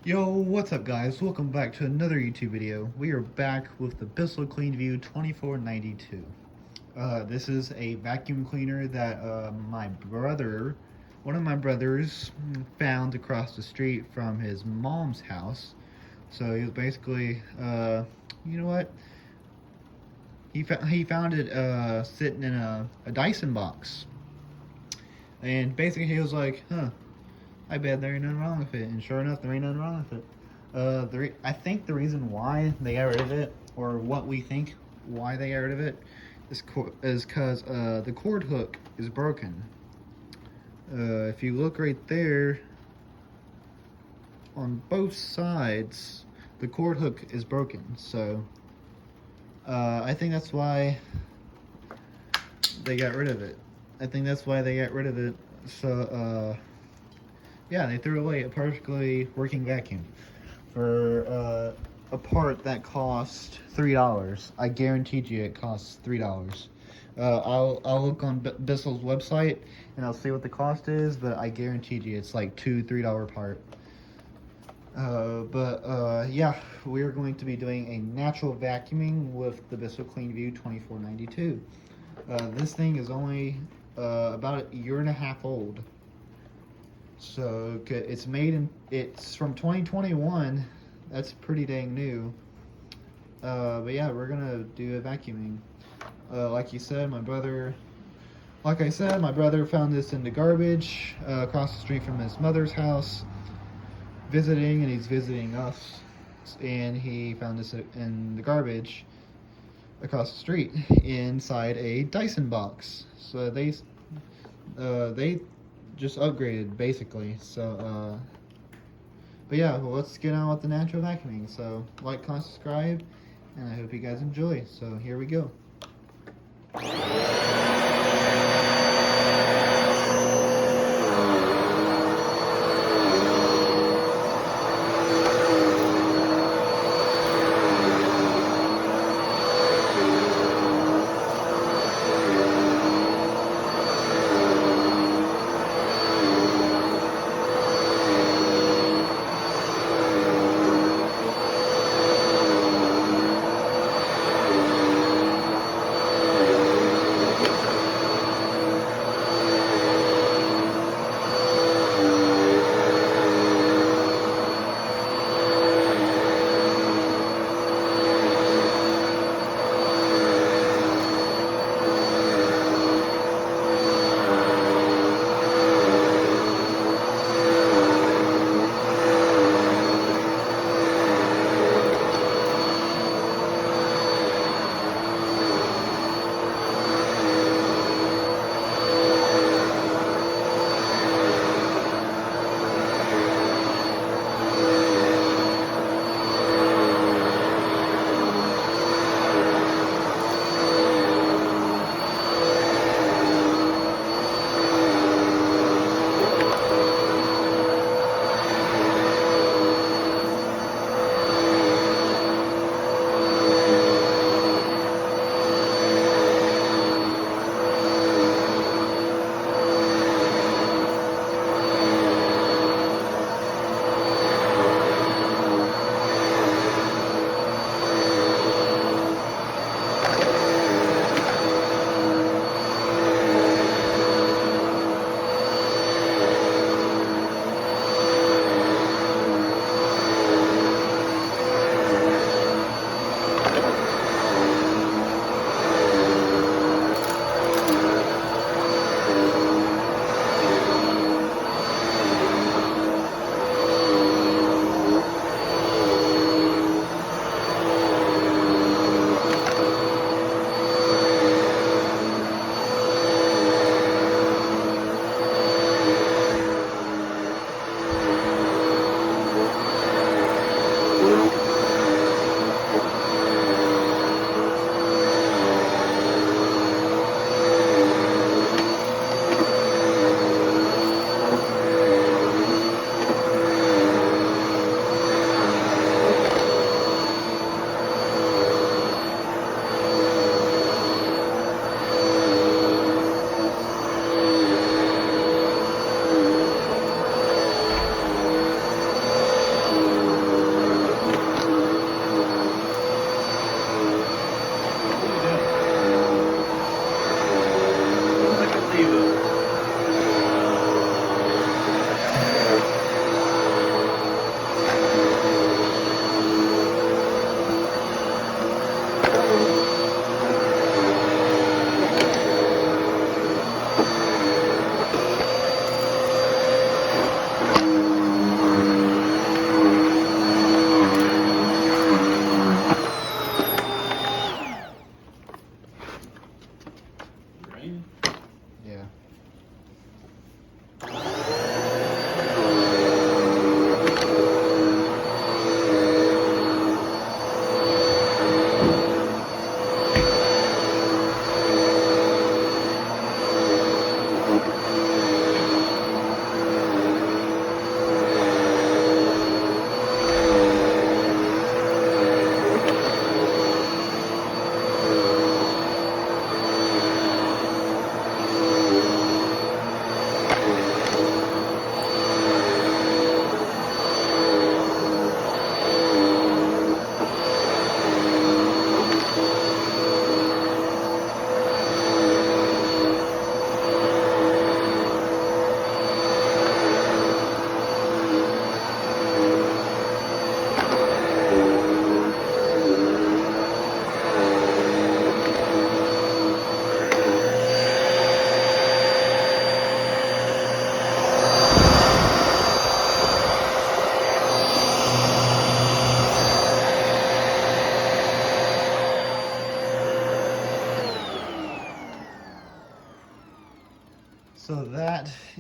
Yo, what's up guys? Welcome back to another YouTube video. We are back with the Bissell Cleanview 2492. This is a vacuum cleaner that one of my brothers found across the street from his mom's house. So he was basically, you know what? He found it sitting in a Dyson box. And basically he was like, I bet there ain't nothing wrong with it, and sure enough, there ain't nothing wrong with it. I think the reason why they got rid of it, or what we think why they got rid of it, is because the cord hook is broken. If you look right there, on both sides, the cord hook is broken. So I think that's why they got rid of it. So yeah, they threw away a perfectly working vacuum for a part that cost $3. I guaranteed you it costs $3. I'll look on Bissell's website and I'll see what the cost is, but I guaranteed you it's like $2-3 part. Yeah, we're going to be doing a natural vacuuming with the Bissell Cleanview 2492. This thing is only about a year and a half old. So it's from 2021. That's pretty dang new. But yeah, we're gonna do a vacuuming. Like I said, my brother found this in the garbage across the street from his mother's house, visiting, and he's visiting us, and he found this in the garbage across the street inside a Dyson box. So they just upgraded basically. So but yeah, well, let's get on with the natural vacuuming. So like, comment, subscribe, and I hope you guys enjoy. So here we go.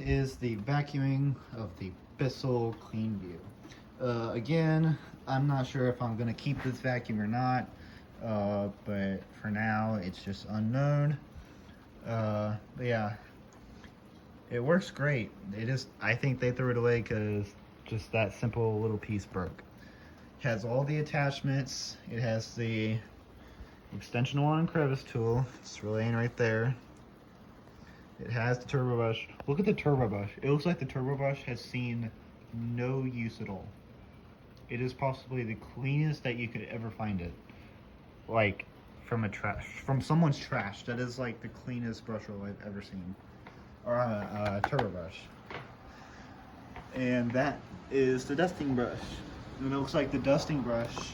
is the vacuuming of the Bissell Cleanview. Again, I'm not sure if I'm going to keep this vacuum or not, but for now it's just unknown. But yeah, it works great. I think they threw it away because just that simple little piece broke. It has all the attachments. It has the extension wand and crevice tool. It's laying right there. It has the turbo brush. Look at the turbo brush. It looks like the turbo brush has seen no use at all. It is possibly the cleanest that you could ever find it. Like from someone's trash. That is like the cleanest brush roll I've ever seen. Or a turbo brush. And that is the dusting brush. And it looks like the dusting brush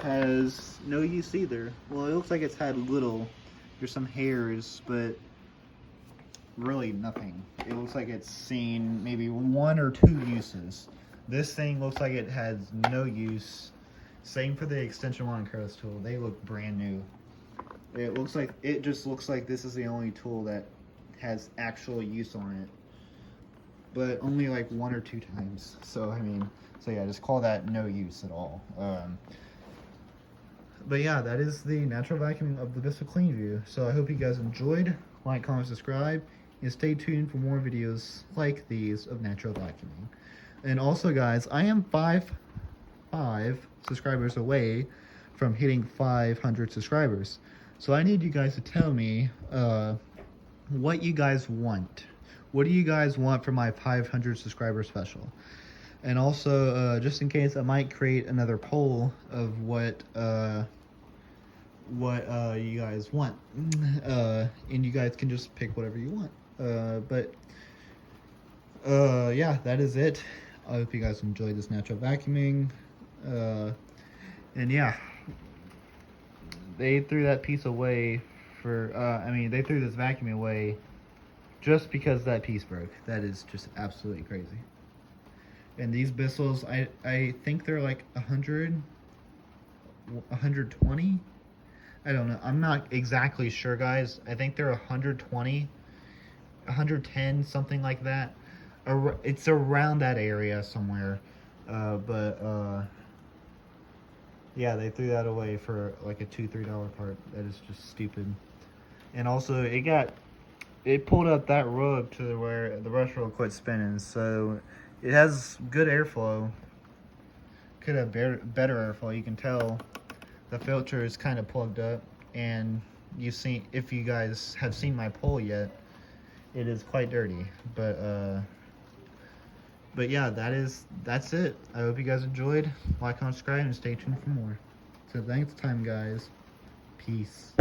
has no use either. Well, it looks like it's had little. There's some hairs, but really nothing. It looks like it's seen maybe 1 or 2 uses. This thing looks like it has no use. Same for the extension wand and crevice tool. They look brand new. It just looks like this is the only tool that has actual use on it, but only like 1 or 2 times. So I mean, so yeah, just call that no use at all. But yeah, that is the natural vacuuming of the Bissell Cleanview. So I hope you guys enjoyed. Like, comment, subscribe, and stay tuned for more videos like these of natural vacuuming. And also, guys, I am 5 subscribers away from hitting 500 subscribers. So I need you guys to tell me what you guys want. What do you guys want for my 500 subscriber special? And also, just in case, I might create another poll of what you guys want, and you guys can just pick whatever you want. Yeah, that is it. I hope you guys enjoyed this natural vacuuming. And yeah, they threw that piece away for, they threw this vacuum away just because that piece broke. That is just absolutely crazy. And these Bissells, I think they're like 100, 120. I don't know. I'm not exactly sure, guys. I think they're 120, 110, something like that. It's around that area somewhere. Yeah, they threw that away for like a $2-3 part. That is just stupid. And also, it pulled up that rug to where the brush roll quit spinning, so it has good airflow. Could have better airflow. You can tell the filter is kind of plugged up, and if you guys have seen my pole yet, it is quite dirty. But yeah, that's it. I hope you guys enjoyed. Like, comment, subscribe, and stay tuned for more. So thanks time, guys. Peace.